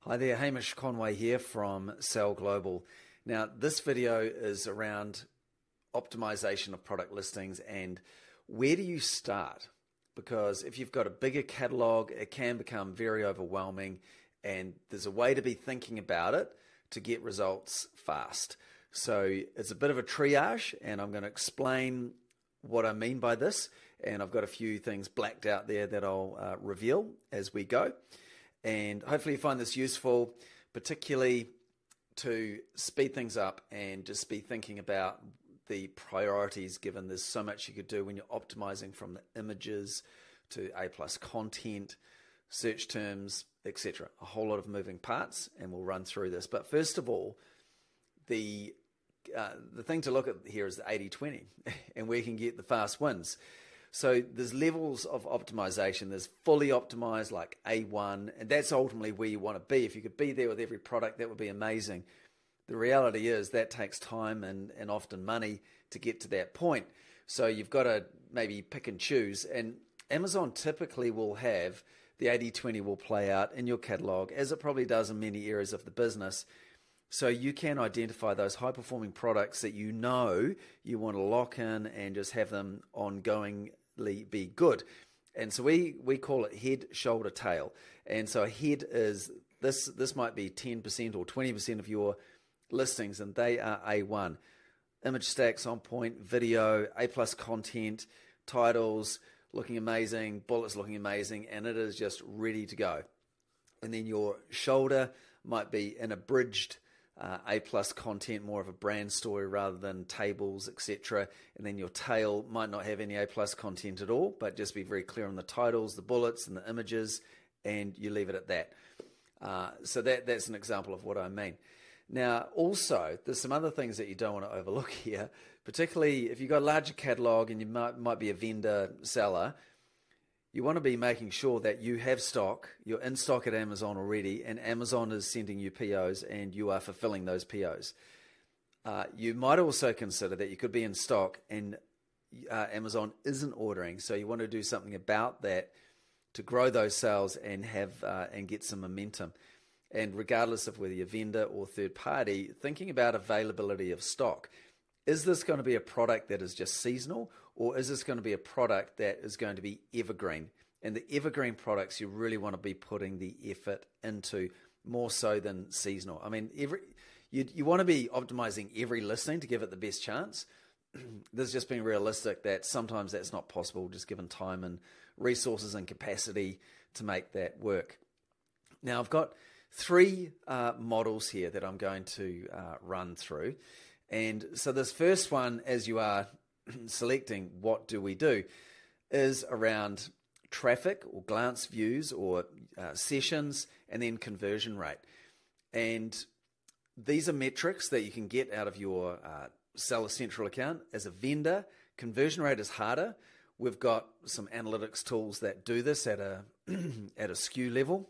Hi there, Hamish Conway here from Sell Global. Now, this video is around optimization of product listings and where do you start? Because if you've got a bigger catalog, it can become very overwhelming, and there's a way to be thinking about it to get results fast. So it's a bit of a triage, and I'm going to explain what I mean by this, and I've got a few things blacked out there that I'll reveal as we go. And hopefully you find this useful, particularly to speed things up and just be thinking about the priorities, given there's so much you could do when you're optimizing from the images to A+ content, search terms, etc. A whole lot of moving parts, and we'll run through this. But first of all, the thing to look at here is the 80-20 and where you can get the fast wins. So there's levels of optimization. There's fully optimized like A1, and that's ultimately where you want to be. If you could be there with every product, that would be amazing. The reality is that takes time and often money to get to that point. So you've got to maybe pick and choose. And Amazon typically will have the 80-20 will play out in your catalog, as it probably does in many areas of the business. So you can identify those high-performing products that you know you want to lock in and just have them ongoingly be good. And so we call it head, shoulder, tail. And so a head is, this might be 10% or 20% of your listings, and they are A1. Image stacks on point, video, A+ content, titles looking amazing, bullets looking amazing, and it is just ready to go. And then your shoulder might be an abridged A+ content, more of a brand story rather than tables, etc. And then your tail might not have any A+ content at all, but just be very clear on the titles, the bullets, and the images, and you leave it at that. So that's an example of what I mean. Now, also, there's some other things that you don't want to overlook here, particularly if you've got a larger catalog and you might be a vendor seller. You want to be making sure that you have stock, you're in stock at Amazon already, and Amazon is sending you POs and you are fulfilling those POs. You might also consider that you could be in stock and Amazon isn't ordering, so you want to do something about that to grow those sales and have and get some momentum. And regardless of whether you're vendor or third party, thinking about availability of stock. Is this going to be a product that is just seasonal, or is this going to be a product that is going to be evergreen? And the evergreen products you really want to be putting the effort into more so than seasonal. I mean, you want to be optimizing every listing to give it the best chance. There's just being realistic that sometimes that's not possible, just given time and resources and capacity to make that work. Now, I've got three models here that I'm going to run through. And so this first one, as you are selecting what do we do, is around traffic or glance views or sessions, and then conversion rate. And these are metrics that you can get out of your Seller Central account. As a vendor, conversion rate is harder. We've got some analytics tools that do this at a at a SKU level,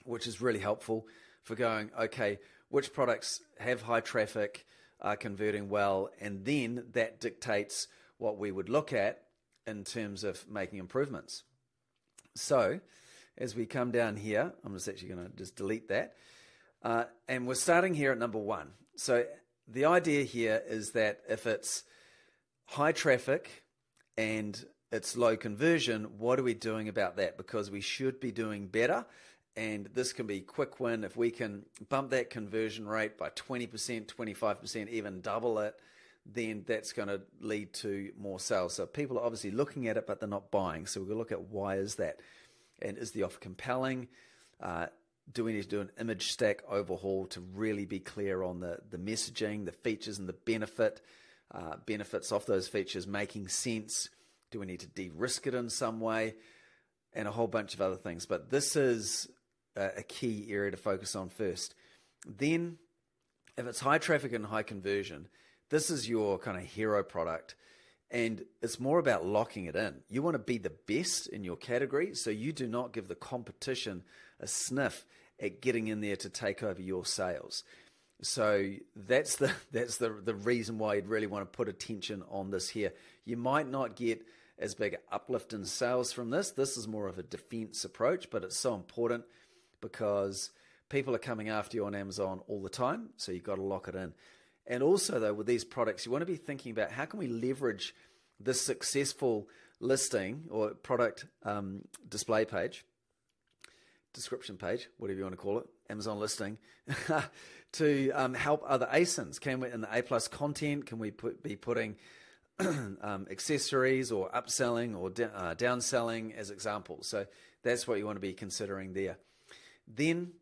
which is really helpful for going, okay, which products have high traffic, are converting well, and then that dictates what we would look at in terms of making improvements. So as we come down here, I'm just actually going to just delete that. And we're starting here at number 1. So the idea here is that if it's high traffic and it's low conversion, what are we doing about that? Because we should be doing better. And this can be quick win. If we can bump that conversion rate by 20%, 25%, even double it, then that's going to lead to more sales. So people are obviously looking at it, but they're not buying. So we're going to look at why is that? And is the offer compelling? Do we need to do an image stack overhaul to really be clear on the messaging, the features, and the benefits of those features making sense? Do we need to de-risk it in some way? And a whole bunch of other things. But this is a key area to focus on first. Then, if it's high traffic and high conversion, this is your kind of hero product, and it's more about locking it in. You want to be the best in your category, so you do not give the competition a sniff at getting in there to take over your sales. So that's the reason why you'd really want to put attention on this here. You might not get as big an uplift in sales from this. This is more of a defense approach, but it's so important because People are coming after you on Amazon all the time, so you've got to lock it in. And also, though, with these products, you want to be thinking about how can we leverage this successful listing or product display page, description page, whatever you want to call it, Amazon listing, to help other ASINs. Can we, in the A+ content, can we be putting accessories or upselling or downselling as examples? So that's what you want to be considering there. Then,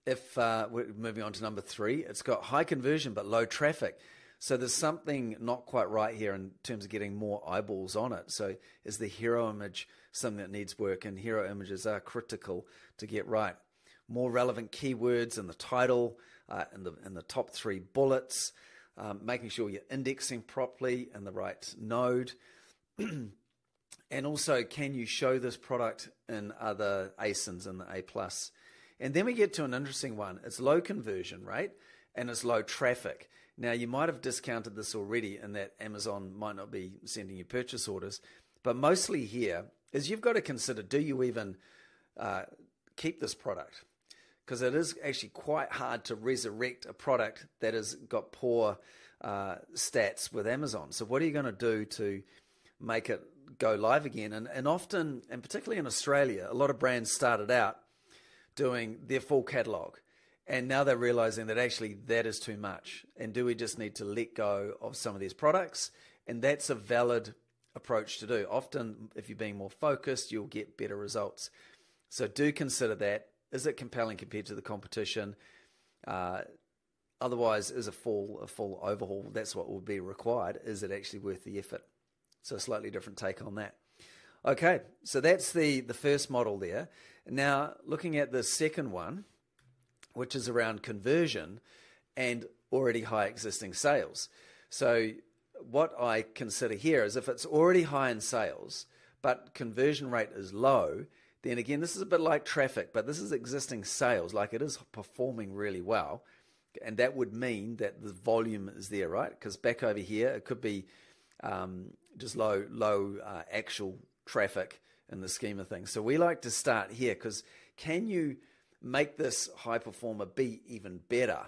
if we're moving on to number 3, it's got high conversion but low traffic. So there's something not quite right here in terms of getting more eyeballs on it. So is the hero image something that needs work? And hero images are critical to get right. More relevant keywords in the title, in the top 3 bullets, making sure you're indexing properly in the right node. And also, can you show this product in other ASINs in the A+? And then we get to an interesting one. It's low conversion rate and it's low traffic. Now, you might have discounted this already in that Amazon might not be sending you purchase orders, but mostly here is you've got to consider, do you even keep this product? Because it is actually quite hard to resurrect a product that has got poor stats with Amazon. So what are you going to do to make it go live again? And often, and particularly in Australia, a lot of brands started out doing their full catalog. And now they're realizing that actually that is too much. And do we just need to let go of some of these products? And that's a valid approach to do. Often, if you're being more focused, you'll get better results. So do consider that. Is it compelling compared to the competition? Otherwise, is a full overhaul, that's what will be required. Is it actually worth the effort? So a slightly different take on that. Okay, so that's the first model there. Now, looking at the second one, which is around conversion and already high existing sales. So what I consider here is if it's already high in sales, but conversion rate is low, then again, this is a bit like traffic, but this is existing sales, like it is performing really well. And that would mean that the volume is there, right? Because back over here, it could be just low actual traffic in the scheme of things. So we like to start here because can you make this high performer be even better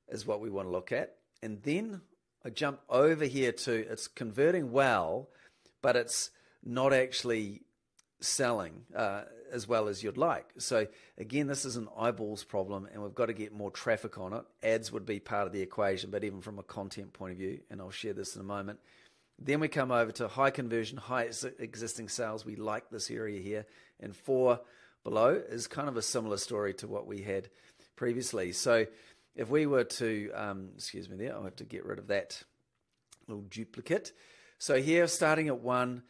is what we want to look at. And then I jump over here to it's converting well, but it's not actually selling as well as you'd like. So again, this is an eyeballs problem and we've got to get more traffic on it. Ads would be part of the equation, but even from a content point of view, and I'll share this in a moment. Then we come over to high conversion, high existing sales. We like this area here. And 4 below is kind of a similar story to what we had previously. So if we were to, excuse me there, I'll have to get rid of that little duplicate. So here, starting at 1,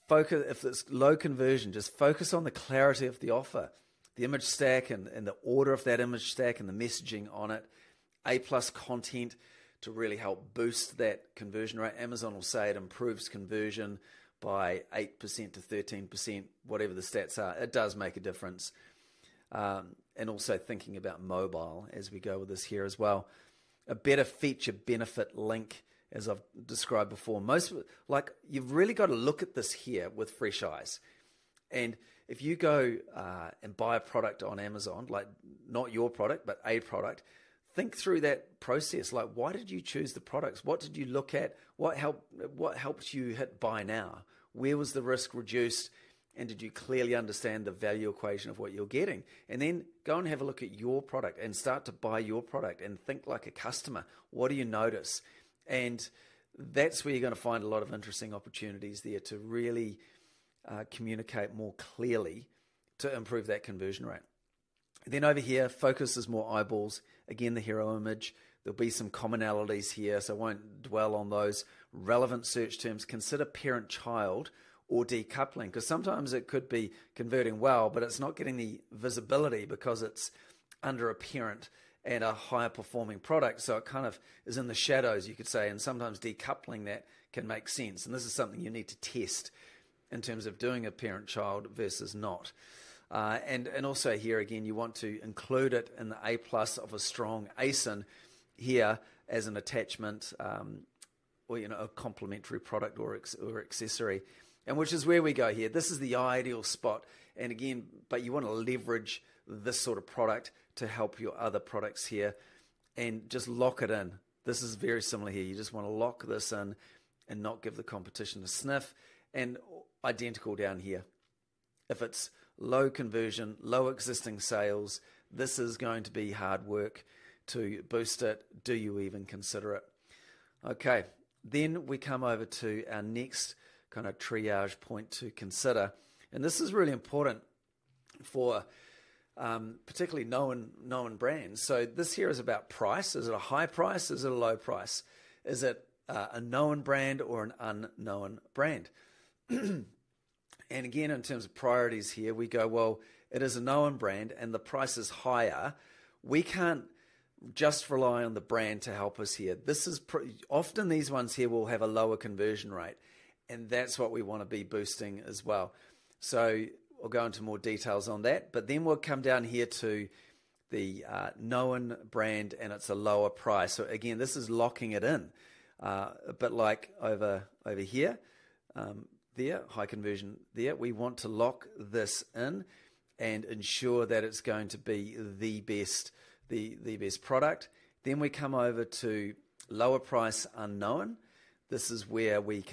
focus, if it's low conversion, just focus on the clarity of the offer, the image stack and the order of that image stack and the messaging on it, A+ content to really help boost that conversion rate. Amazon will say it improves conversion by 8% to 13%, whatever the stats are. It does make a difference. And also thinking about mobile as we go with this here as well. A better feature benefit link, as I've described before. You've really got to look at this here with fresh eyes. And if you go and buy a product on Amazon, like not your product, but a product, think through that process. Like, why did you choose the products? What did you look at? What helped you hit buy now? Where was the risk reduced? And did you clearly understand the value equation of what you're getting? And then go and have a look at your product and start to buy your product and think like a customer. What do you notice? And that's where you're going to find a lot of interesting opportunities there to really communicate more clearly to improve that conversion rate. Then over here, focus is more eyeballs. Again, the hero image. There'll be some commonalities here, so I won't dwell on those. Relevant search terms. Consider parent-child or decoupling, because sometimes it could be converting well, but it's not getting the visibility because it's under a parent and a higher performing product. So it kind of is in the shadows, you could say, and sometimes decoupling that can make sense. And this is something you need to test in terms of doing a parent-child versus not. And also here again, you want to include it in the A+ of a strong ASIN here as an attachment or a complementary product or accessory, and which is where we go here. This is the ideal spot. And again, but you want to leverage this sort of product to help your other products here, and just lock it in. This is very similar here. You just want to lock this in and not give the competition a sniff. And identical down here. If it's low conversion, low existing sales, this is going to be hard work to boost it. Do you even consider it? Okay, then we come over to our next kind of triage point to consider. And this is really important for particularly known brands. So this here is about price. Is it a high price? Is it a low price? Is it a known brand or an unknown brand? And again, in terms of priorities here, we go, well, it is a known brand and the price is higher. We can't just rely on the brand to help us here. This is often these ones here will have a lower conversion rate, and that's what we want to be boosting as well. So I'll go into more details on that, but then we'll come down here to the known brand and it's a lower price. So again, this is locking it in, a bit like over here, there, high conversion there. We want to lock this in and ensure that it's going to be the best product. Then we come over to lower price unknown. This is where we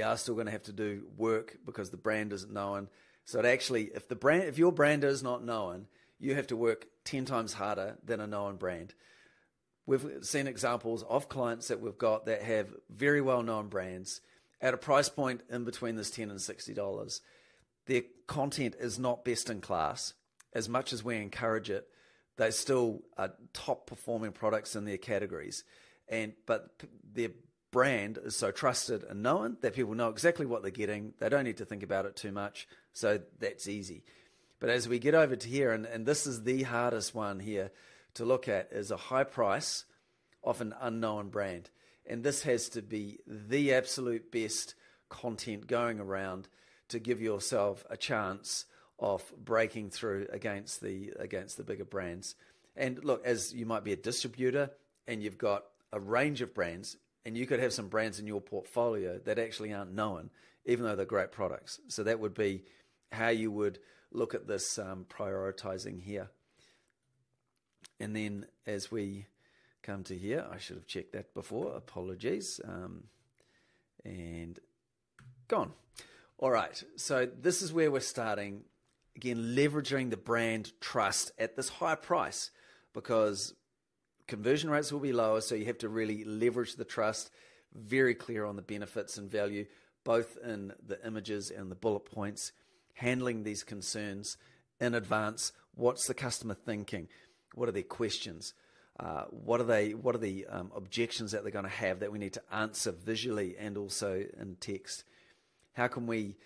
are still going to have to do work because the brand isn't known. So it actually, if your brand is not known, you have to work 10 times harder than a known brand. We've seen examples of clients that we've got that have very well-known brands at a price point in between this $10 and $60. Their content is not best in class. As much as we encourage it, they still are top performing products in their categories. But their brand is so trusted and known that people know exactly what they're getting. They don't need to think about it too much. So that's easy. But as we get over to here, and this is the hardest one here to look at, is a high price of an unknown brand. And this has to be the absolute best content going around to give yourself a chance of breaking through against the bigger brands. And look, as you might be a distributor and you've got a range of brands, and you could have some brands in your portfolio that actually aren't known, even though they're great products. So that would be how you would look at this prioritizing here. And then as we come to here, I should have checked that before, apologies, and gone. All right, so this is where we're starting, again, leveraging the brand trust at this high price, because conversion rates will be lower, so you have to really leverage the trust, very clear on the benefits and value, both in the images and the bullet points, handling these concerns in advance. What's the customer thinking? What are their questions? What are the objections that they're going to have that we need to answer visually and also in text? How can we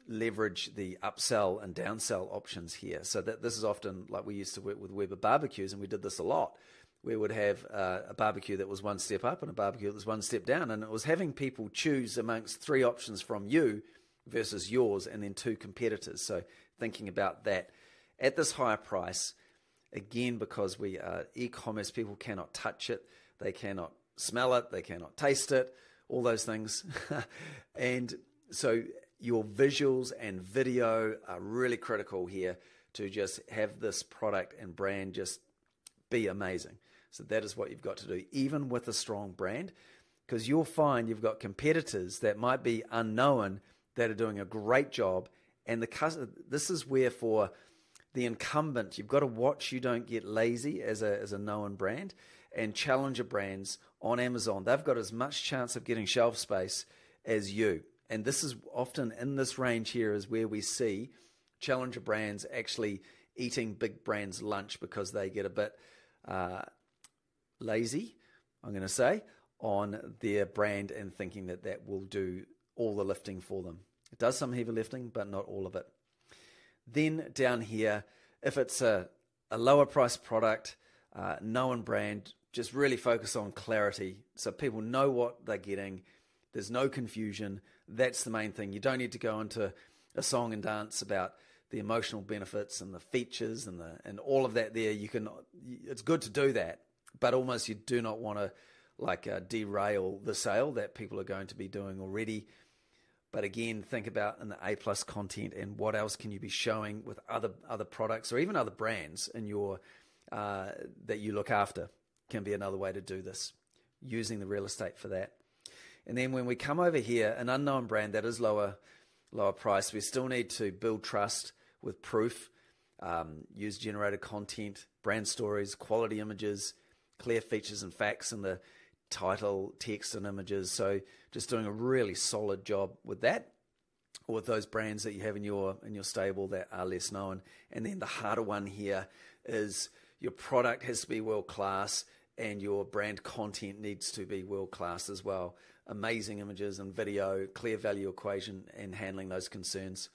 leverage the upsell and downsell options here? So that this is often, like we used to work with Weber barbecues, and we did this a lot. We would have a barbecue that was one step up and a barbecue that was one step down, and it was having people choose amongst 3 options from you versus yours and then 2 competitors. So thinking about that at this higher price, again, because we are e-commerce, people cannot touch it, they cannot smell it, they cannot taste it, all those things. And so your visuals and video are really critical here to just have this product and brand just be amazing. So that is what you've got to do, even with a strong brand, because you'll find you've got competitors that might be unknown that are doing a great job. And this is where for the incumbent, you've got to watch you don't get lazy as a known brand. And challenger brands on Amazon, they've got as much chance of getting shelf space as you. And this is often in this range here is where we see challenger brands actually eating big brands' lunch because they get a bit lazy, I'm going to say, on their brand and thinking that that will do all the lifting for them. It does some heavy lifting, but not all of it. Then down here, if it's a lower price product, known brand, just really focus on clarity so people know what they're getting. There's no confusion. That's the main thing. You don't need to go into a song and dance about the emotional benefits and the features and all of that there. It's good to do that, but almost you do not want to derail the sale that people are going to be doing already. But again, think about in the A+ content and what else can you be showing with other products or even other brands in your that you look after can be another way to do this, using the real estate for that. And then when we come over here, an unknown brand that is lower price, we still need to build trust with proof, use generated content, brand stories, quality images, clear features and facts in the title, text and images. So just doing a really solid job with that, or with those brands that you have in your stable that are less known. And then the harder one here is your product has to be world class and your brand content needs to be world class as well. Amazing images and video, clear value equation, and handling those concerns.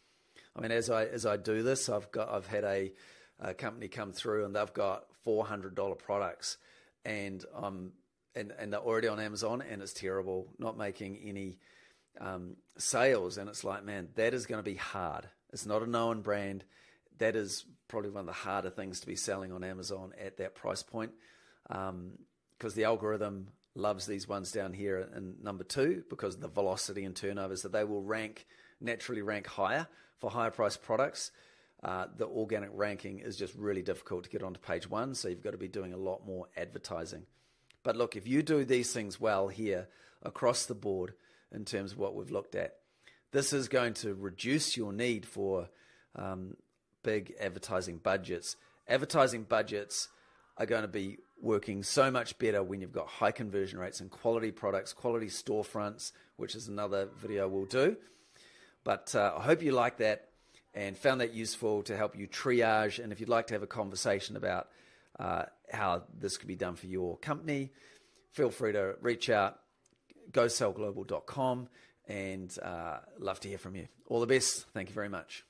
I mean, as I do this, I've had a company come through and they've got $400 products, and they're already on Amazon and it's terrible, not making any sales. And it's like, man, that is going to be hard. It's not a known brand. That is probably one of the harder things to be selling on Amazon at that price point, because the algorithm loves these ones down here in number 2 because of the velocity and turnover. So they will naturally rank higher for higher priced products. The organic ranking is just really difficult to get onto page 1, so you've got to be doing a lot more advertising. But look, if you do these things well here across the board in terms of what we've looked at, this is going to reduce your need for big advertising budgets. Advertising budgets are going to be working so much better when you've got high conversion rates and quality products, quality storefronts, which is another video we'll do. But I hope you like that and found that useful to help you triage. And if you'd like to have a conversation about how this could be done for your company, feel free to reach out, gosellglobal.com, and love to hear from you. All the best. Thank you very much.